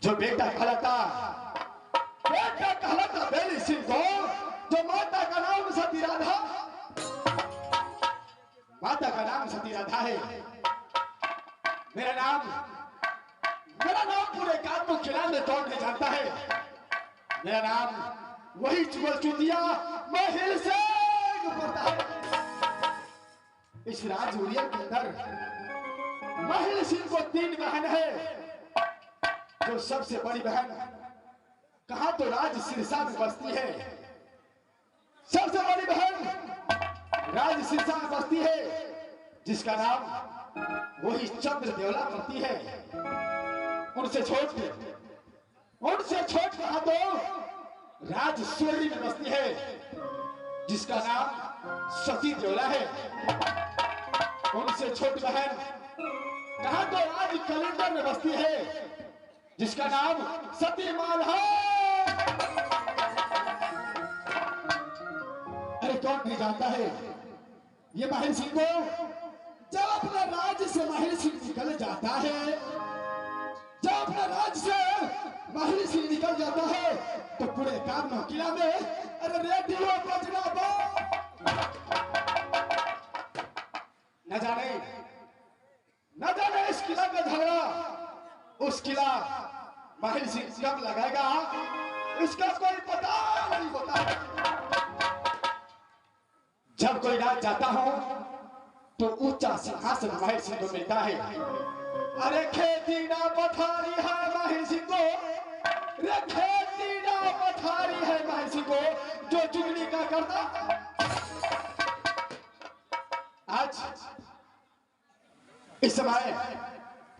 जो बेटा कहलाता बेली सिंह को, जो माता का नाम सती राधा, माता का नाम सती राधा है। मेरा नाम पूरे कानपुर किला में कौन नहीं जानता है। मेरा नाम वही चुगल चुतिया महिल सिंह पड़ता है। इस राजौरिया के अंदर महिल सिंह को 3 बहन है। जो सबसे बड़ी बहन कहा तो राज सिरसा में बसती है। सबसे बड़ी बहन राज सिरसा में बसती है, जिसका नाम वही चंद्र देवला करती है। उनसे छोट कहा तो राज सूर्य में बसती है, जिसका नाम सती देवला है। उनसे छोटी बहन कहा तो राज कैलेंडर में बसती है, जिसका नाम सती माल है। अरे कौन नहीं जानता है ये महिल सिंह को। जब अपने राज्य से महिल सिंह निकल जाता है, जब अपने राज्य से महिल सिंह निकल जाता है, तो पूरे कानपुर किला में अरे रेडियो बजना न जाने इस किला का झगड़ा उस किला महिल सिंह कब लगाएगा, इसका कोई पता नहीं होता। जब कोई राज जाता हो तो ऊंचा सिंहासन महिल सिंह को मिलता है। अरे खेती ना पथारी है महिल सिंह को, अरे खेती ना पथारी है महिल सिंह को, जो चुगली का करता। आज इस समय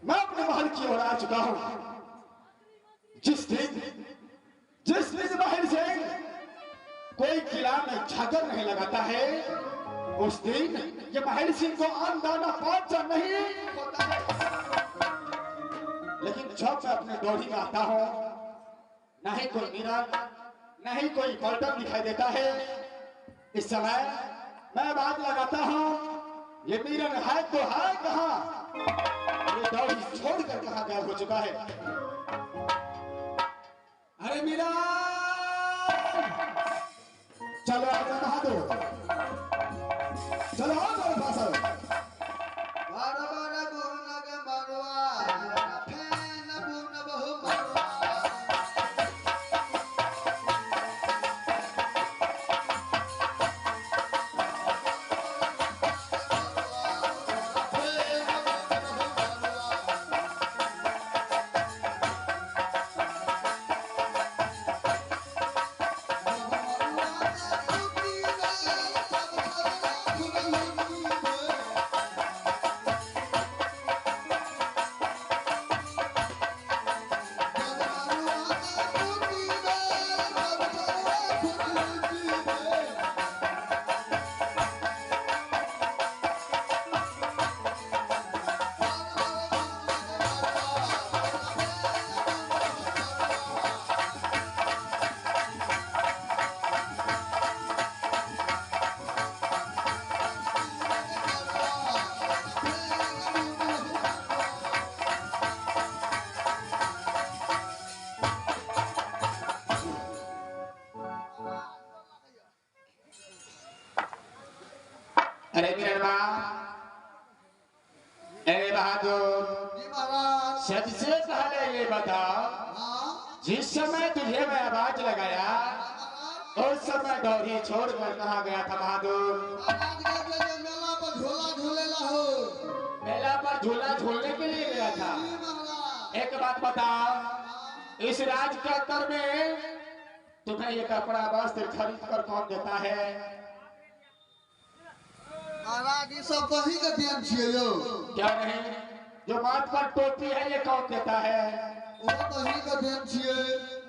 मैं अपने महल की ओर आ चुका हूं। जिस दिन महिल सिंह कोई किला में झाकर नहीं लगाता है, उस दिन ये महिल सिंह को अंदाना पाचा नहीं होता है। लेकिन जब मैं अपने डोरी में आता हूं, ना ही कोई मीरन ना ही कोई पलटन दिखाई देता है। इस समय मैं बात लगाता हूं, ये मीरन है तो है कहां, ये डोरी छोड़कर कहां गायब हो चुका है। अरे मीरा चलो आजा बहादुर, चलो आओ मेरे पास आओ। अरे मीरनवा, अरे बहादुर, सबसे पहले ये बताओ, जिस समय तुझे मैं आवाज लगाया उस समय डोरी छोड़कर कहाँ गया था बहादुर? मेला पर झूला झूलने के लिए गया था। एक बात बताओ, इस राज के अंदर में तुम्हें ये कपड़ा वस्त्र खरीद कर कौन देता है? महाराज सब कहीं का ध्यान छिए यो। क्या नहीं, जो माथ पर टोपी है ये कौन देता है? वो कहीं का ध्यान छिए।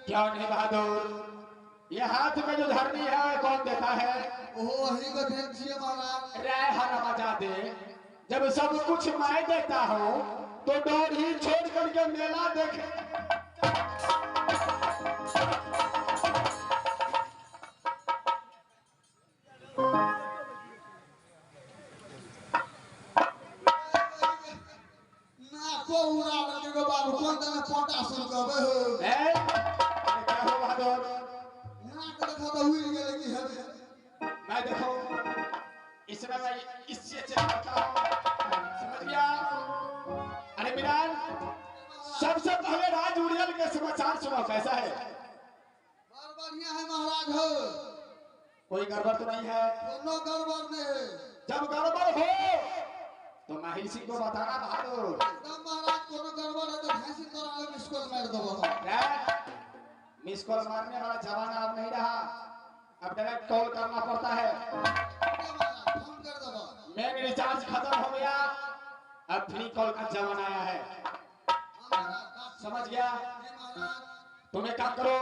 क्या नहीं बहादुर, ये हाथ में जो धरनी है कौन देता है? वो वही का ध्यान छिए महाराज। राय हरा बजा दे, जब सब कुछ मैं देता हूँ तो डोरी छोड़ करके मेला देखे। को उड़ा के बाबू कौन तने पोटा सुन कबे हो। महाराज को देखा तो हुई गेले की है मैं देखो इसमें मैं इससे चलता हूँ, समझ गया? अरे मिलान, सबसे पहले राज उड़ियल के समाचार सुनो, कैसा है? बड़ बढ़िया है महाराज हो। कोई गड़बड़ तो नहीं है? कोनो गड़बड़ नहीं है। जब गड़बड़ हो तो माहिर सिंह को बताना बहादुर। एकदम महाराज कोनो गड़बड़ है तो घासी करा ले मिस कॉल मार दो। क्या? मिस कॉल मारने वाला जमाना अब नहीं रहा, अब डायरेक्ट कॉल करना पड़ता है। फोन कर दो। मेन रिचार्ज खत्म हो गया, अब फ्री कॉल का जमाना आया है, समझ गया? तुम एक काम करो,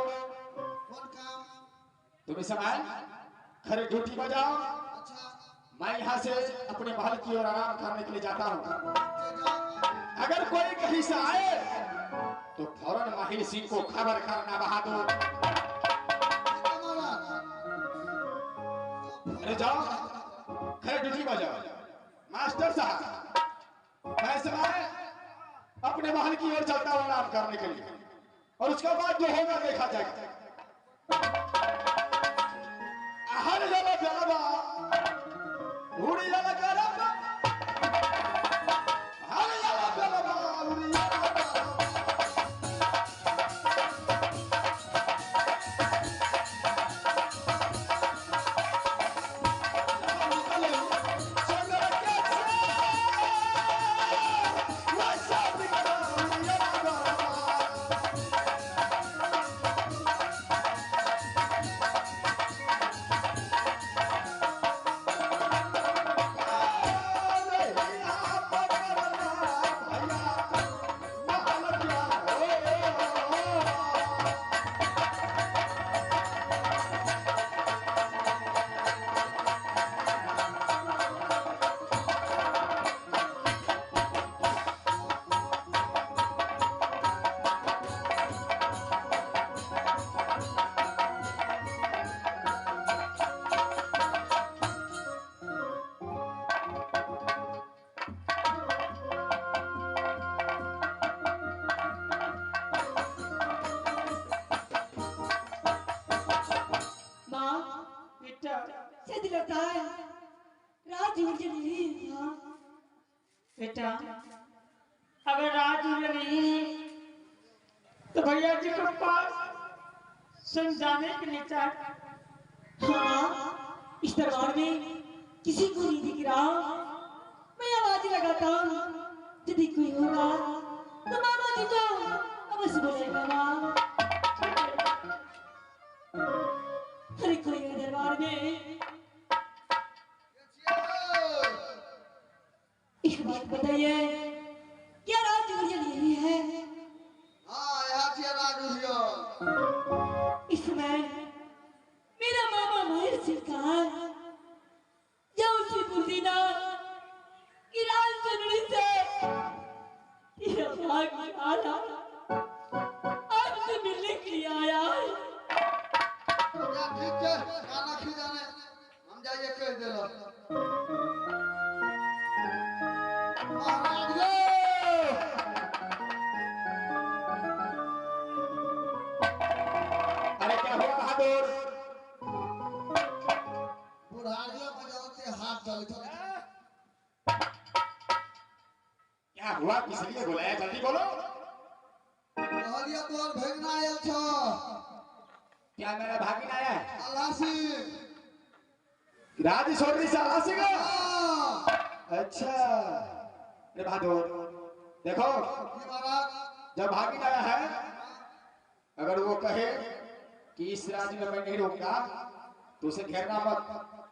कौन काम? तुम इस समय खड़े ड्यूटी में जाओ, अच्छा मैं यहाँ से अपने महल की ओर आराम करने के लिए जाता हूँ। अगर कोई कहीं से आए तो फौरन माहिर सिंह को खबर करना बहादुर। अरे जाओ, खड़े ड्यूटी में जाओ। मास्टर साहब, मैं समय अपने महल की ओर चलता हूँ आराम करने के लिए, और उसके बाद जो होगा देखा जाएगा। हर जगह जलवा उड़ी जला करब, हर जगह जलवा उड़ी जला बेटा, अगर राज नहीं है तो भैया जी के पास समझाने के लिए चाह। हाँ, इस दरबार में किसी को नहीं दिख रहा। मैं आवाज लगाता हूँ, यदि कोई होगा तो मामा जी को अवश्य बोलेगा माँ। अरे कोई है दरबार में? एक बात बताइए, क्या राज यही है? हाँ यहाँ से राज उड़ियल। इस समय मेरा मामा माहिर सिंह कहाँ है? जाओ उसे बोल देना कि राज चुनरी से तेरा भाग निकाला, आपसे मिलने के लिए आया है। ठीक है, खाना खिलाने हम जाइए कह दे लो। महाराज अरे क्या हुआ बहादुर? बुढ़ारियों बजाते हाथ चल चल। क्या हुआ, किस लिए बुलाया, जल्दी बोलो। कहलिए तोर भेजना आयल छ। क्या मेरा भागिन आया है? अलासी। राज छोड़ने से आलासी का? हाँ। अच्छा, अरे बहादुर देखो, जी महाराज। जब भागिन आया है, अगर वो कहे कि इस राज्य में मैं नहीं रहूंगा तो उसे घेरना मत।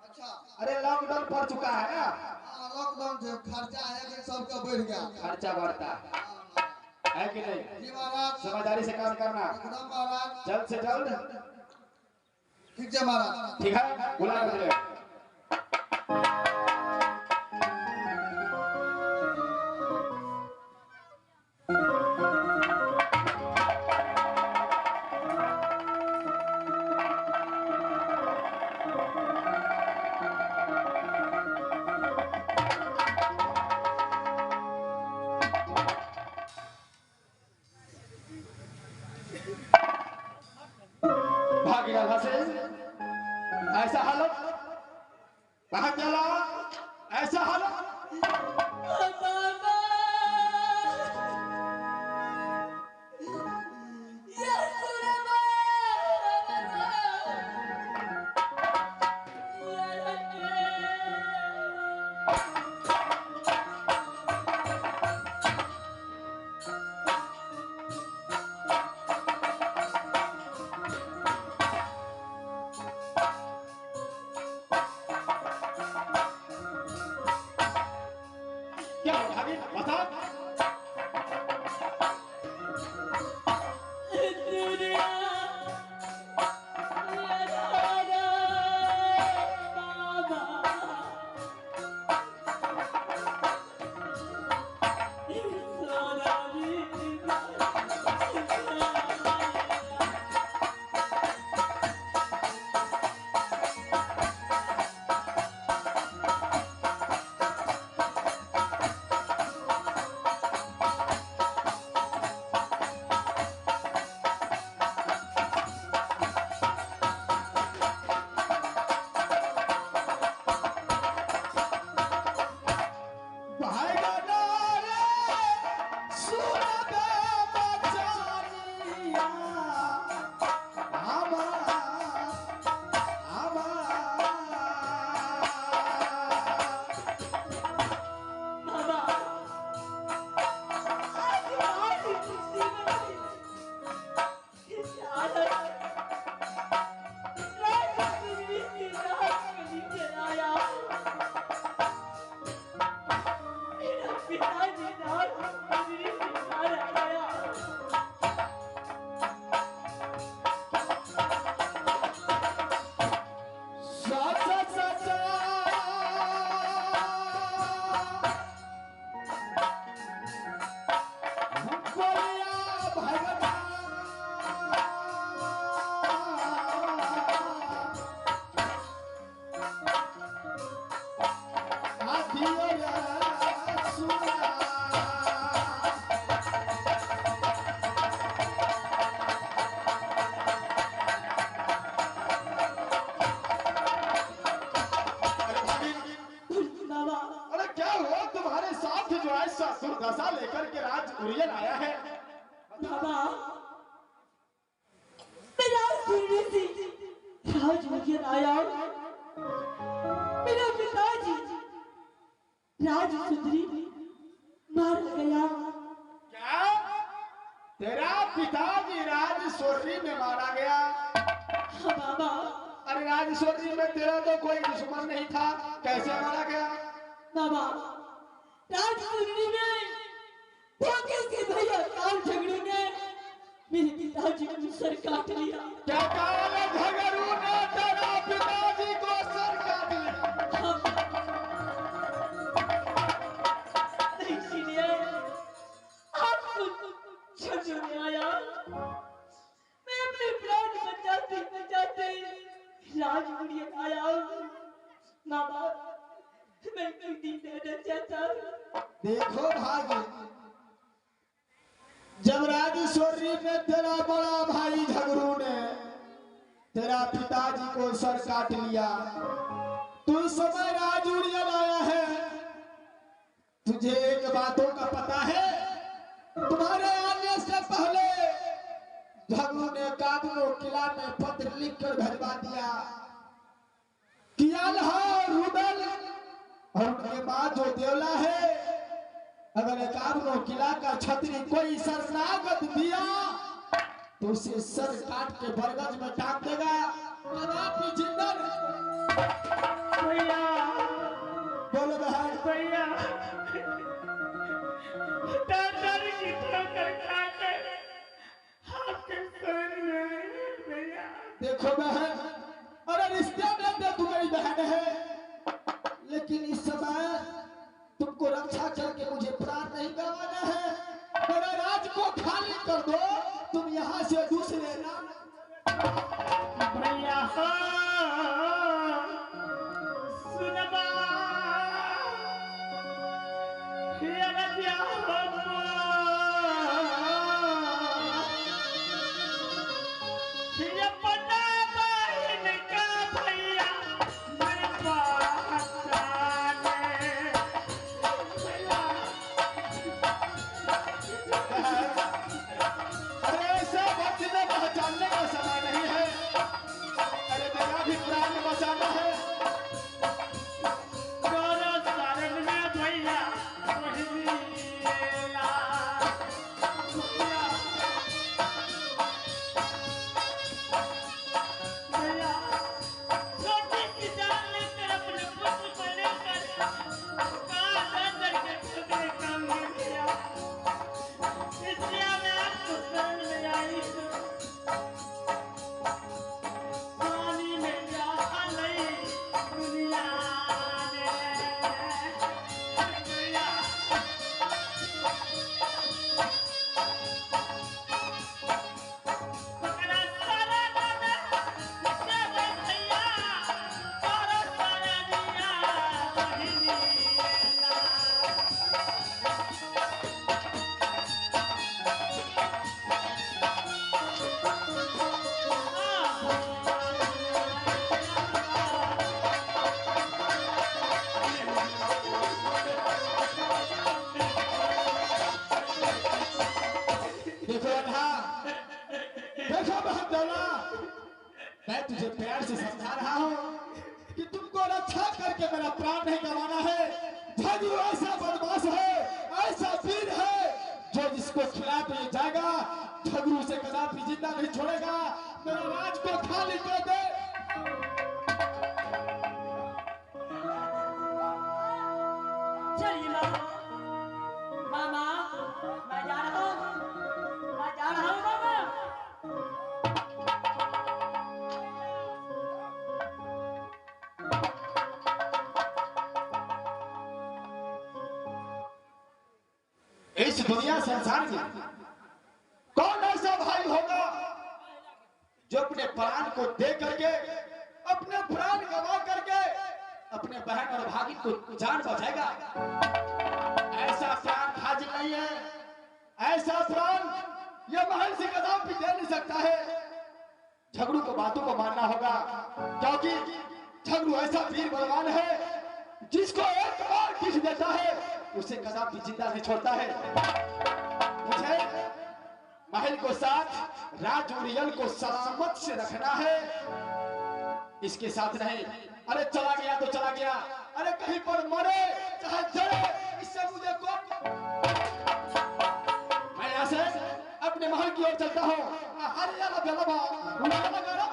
अच्छा। अरे लॉकडाउन पड़ चुका है ना, हाँ, लॉकडाउन से खर्चा है कि सबका बढ़ गया। खर्चा बढ़ता है कि नहीं? जी महाराज। समझदारी से काम करना, एकदम महाराज। जल्द से जल्द। ठीक है महाराज। ठीक है, बुला मुझे। भागीरथ से ऐसा हालत कहा चला, ऐसा हालत बाबा ये सुरमा क्या हो भाभी बता। दुनिया बाबा दुर्दशा लेकर के राज कुरियन आया है। बाबा मैं राज मुझे आया मेरा पिताजी राज सुंदरी मार गया। क्या तेरा पिताजी राजस्वरी में मारा गया? हाँ बाबा। अरे राजस्वरी में तेरा तो कोई दुश्मन नहीं था, कैसे मारा गया? बाबा राजसुंदरी ने धोखे से भैया काल झगड़ू ने मेरे पिताजी को सर काट लिया। क्या काल झगड़ू ने तेरा पिताजी को सर काट लिया? इसीलिए आपको छोड़ने आया। मैं अपने प्राण बचाते बचाते राजमुड़ी आया। बाबा मैं कहीं देना चाहता हूँ। देखो भाई, जब राजेश्वरी में तेरा बड़ा भाई झगड़ू ने तेरा पिताजी को सर काट लिया, तू इस समय राजूड़ियन आया है। तुझे एक बातों का पता है? तुम्हारे आने से पहले झगड़ू ने काबुलो किला में पत्र लिखकर भेजवा दिया कि अल्लाह रुदल और उनके बाद जो देवला है, अगर काबुलो किला का छतरी कोई शरणागत दिया तो उसे सर काट के बरगद में टांग देगा। कदापि जिंदा नहीं। भैया बोलो बहन। भैया डर की ठोकर खाकर आपके शरण में भैया। देखो बहन, अरे रिश्ते में तो तुम्हारी बहन है, लेकिन इस समय तुमको रक्षा करके मुझे प्राण नहीं गंवाना है। मेरे राज को खाली कर दो, तुम यहाँ से दूसरे नाम भैया हो सुनबा ये रतिया हो ये पता भाई जाना है। गोरो सारन में भैया पहिला भैया छोटी सी जान लेकर अपने पुत्र को लेकर कहाँ करके खुदे काम में गया। इसलिए मैं आपको शरण में आई हूँ। पानी में जा लई दुनिया ने भैया पकड़ा सारा दादा सब भैया और सारा दुनिया पहिला देखो अनहा, देखो बहदौला, मैं तुझे प्यार से समझा रहा हूँ कि तुमको रक्षा करके मेरा प्राण नहीं गंवाना है। झगड़ू ऐसा बदमाश है, ऐसा वीर है, जो जिसको खिला तो ये जाएगा, झगड़ू से कदापि जिंदा नहीं छोड़ेगा। मेरा राज को खाली कर दे। चलिए मामा, मामा, मैं जा रहा हूँ, मैं जा रहा हूँ मामा। इस दुनिया संसार में कौन ऐसा भाई होगा जो अपने प्राण को दे करके, अपने प्राण गंवा करके अपने बहन और भागी को जान बचाएगा। ऐसा प्राण हाजिर नहीं है, ऐसा प्राण यह महल से कदापि दे नहीं सकता है। झगड़ू को बातों को मानना होगा, क्योंकि झगड़ू ऐसा वीर बलवान है, जिसको एक बार किस देता है उसे कदापि जिंदा नहीं छोड़ता है। मुझे महल को साथ राज उड़ियल को सलामत से रखना है, इसके साथ नहीं। अरे चला गया तो चला गया, अरे कहीं पर मरे चाहे जले, इससे मुझे कौन। मैं यहाँ से अपने महल की ओर चलता हूँ। अरे यार बेलबा, अरे यार बेलबा।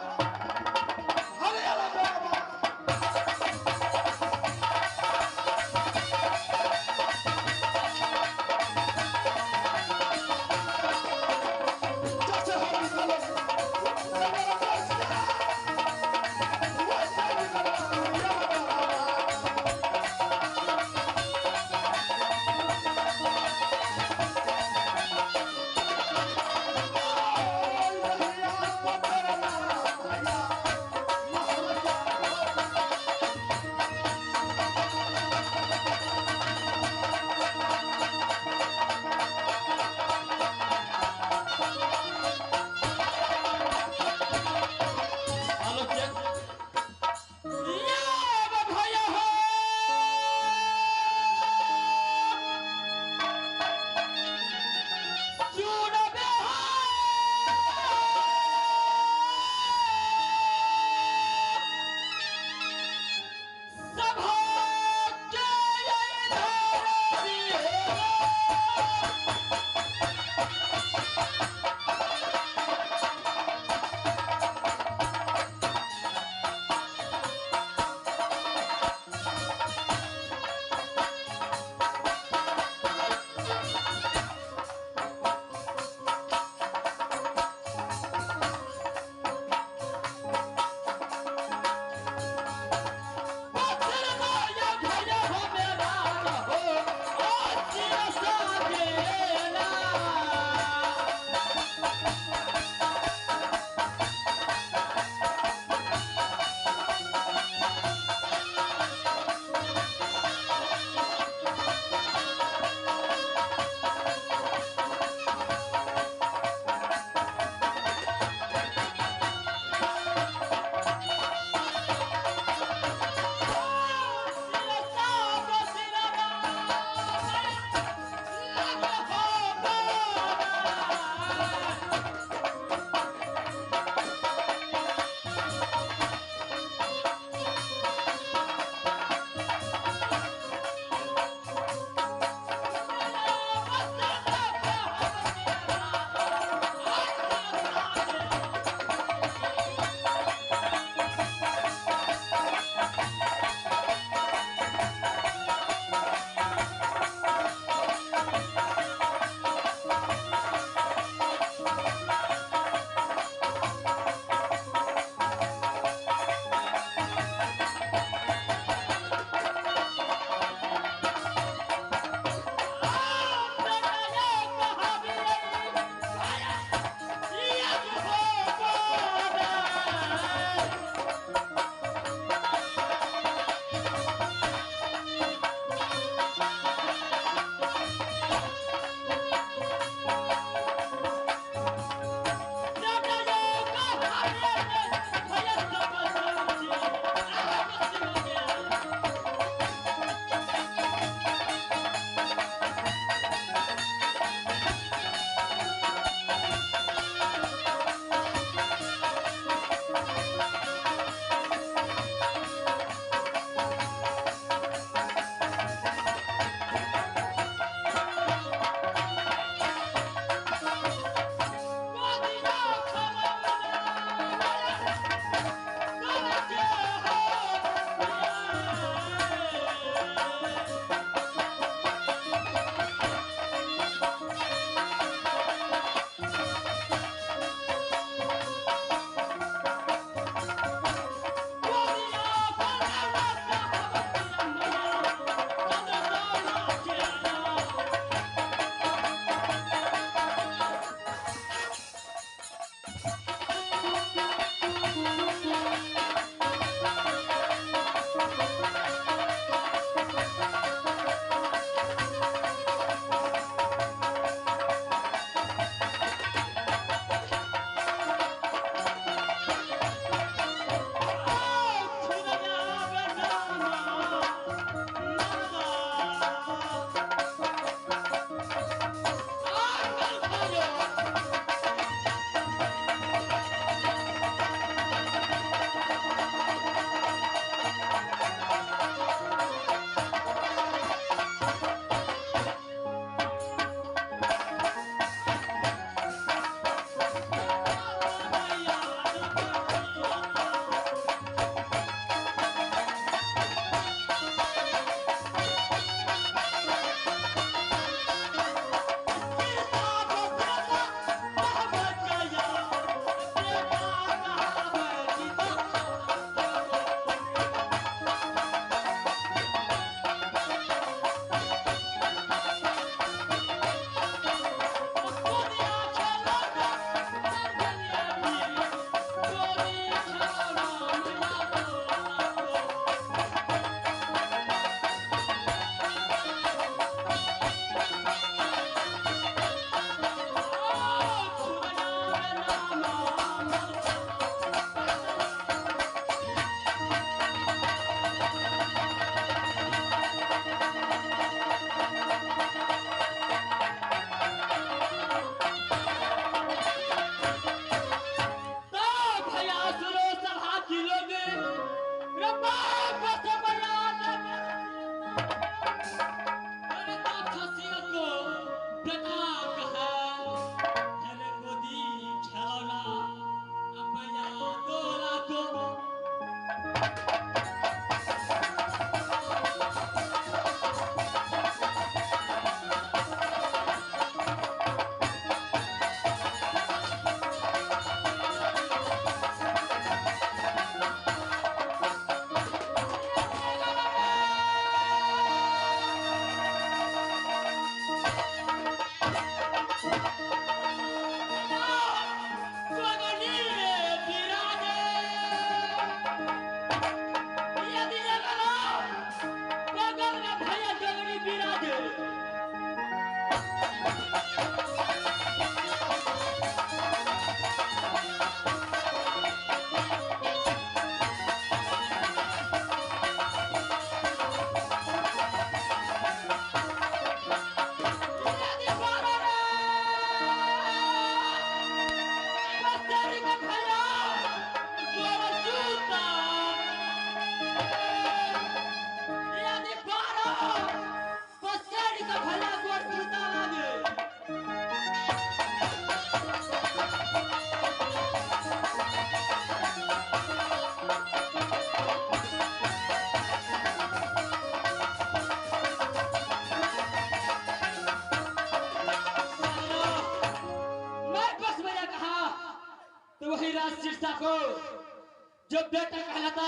जो बेटा कहलाता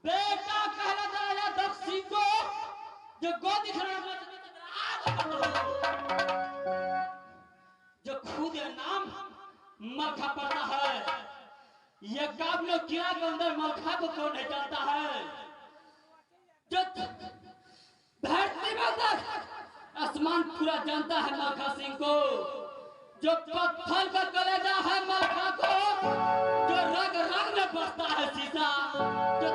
राजा दक्ष सिंह को, जो गोदी खड़ा जो खुद नाम मलखा पड़ता है। ये काबलो किला के अंदर मलखा को कौन नहीं जानता है? जो धरती में आसमान पूरा जानता है मलखा सिंह को। जो पत्थर का कलेजा है मलखा को, जो रग रग में बसता है शीशा, जो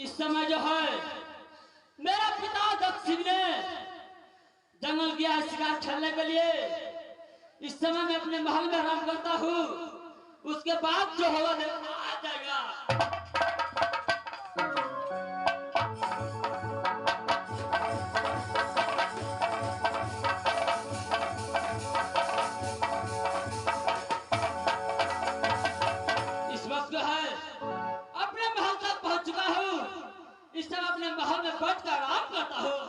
इस समय जो है मेरा पिता दक्ष सिंह ने जंगल गया है शिकार खेलने के लिए। इस समय मैं अपने महल में आराम करता हूँ, उसके बाद जो होगा आ जाएगा। इस वक्त जो है अपने महल तक पहुंच चुका हूँ। इस समय अपने महल में बैठ कर आराम करता हूँ।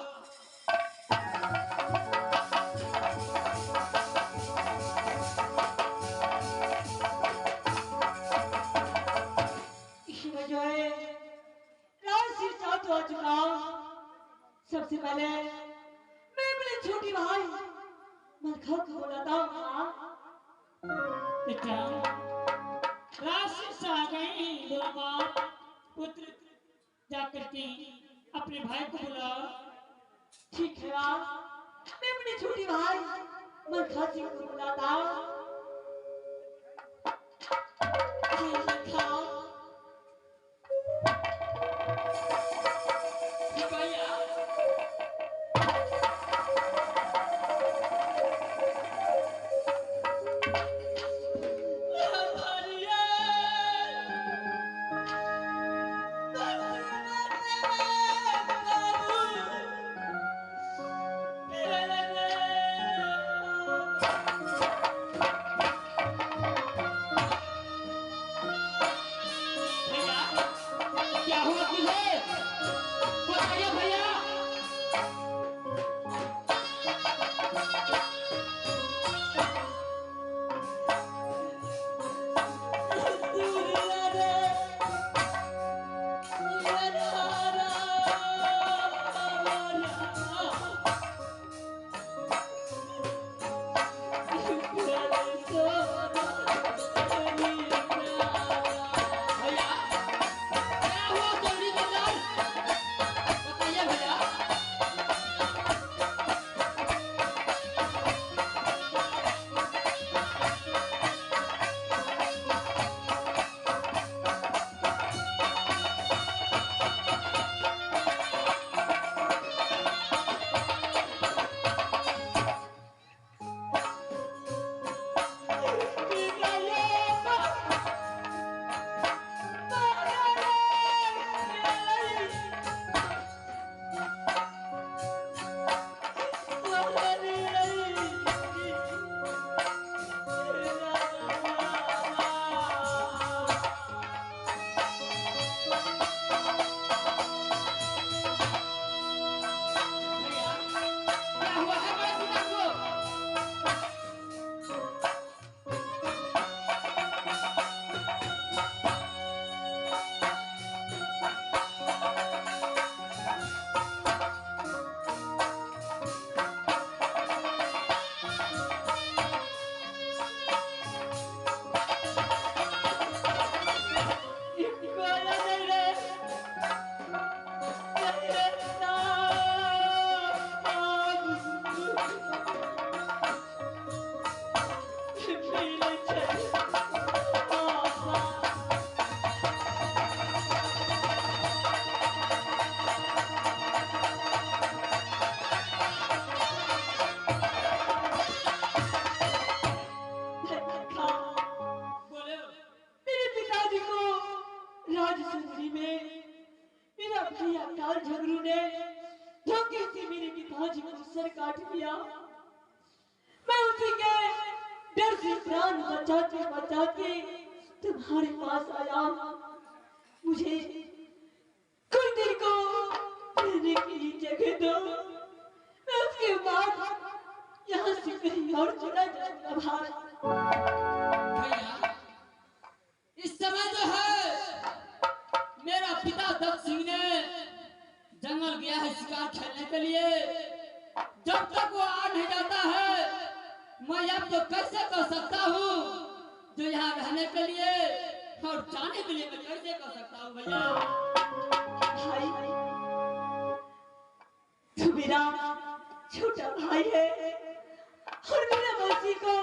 सबसे पहले मैं अपने छोटी भाई मलखा को बुलाता हूँ। बेटा राशि आ गई, पुत्र जाकर के अपने भाई को बुलाओ। ठीक है मैं अपने छोटी भाई मलखा सिंह को बुलाता हूँ। बचाते तुम्हारे पास आया। मुझे कुछ देर को रहने के लिए जगह दो, मैं उसके बाद यहाँ से कहीं और चला जाऊंगा भाई। भैया इस समय जो है मेरा पिता दत्त सिंह ने जंगल गया है शिकार खेलने के लिए। जब तक वो आ नहीं जाता है मैं अब तो कैसे कर सकता हूँ जो यहाँ रहने के लिए और जाने के लिए मैं कैसे कर सकता हूँ भैया। भाई तू मेरा छोटा भाई है और मेरे मौसी को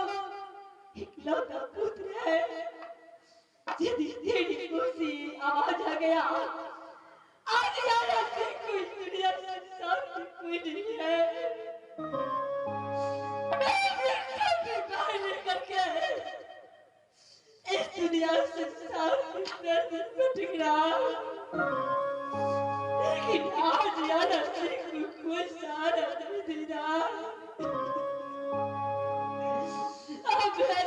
इकलौता पुत्र है। यदि तेरी मौसी आवाज आ गया आज यार कोई दुनिया संसार की कोई नहीं है। इस दुनिया संसार के दर्द में टकरा लेकिन आज यार को कोई सहारा नहीं देना। अब ये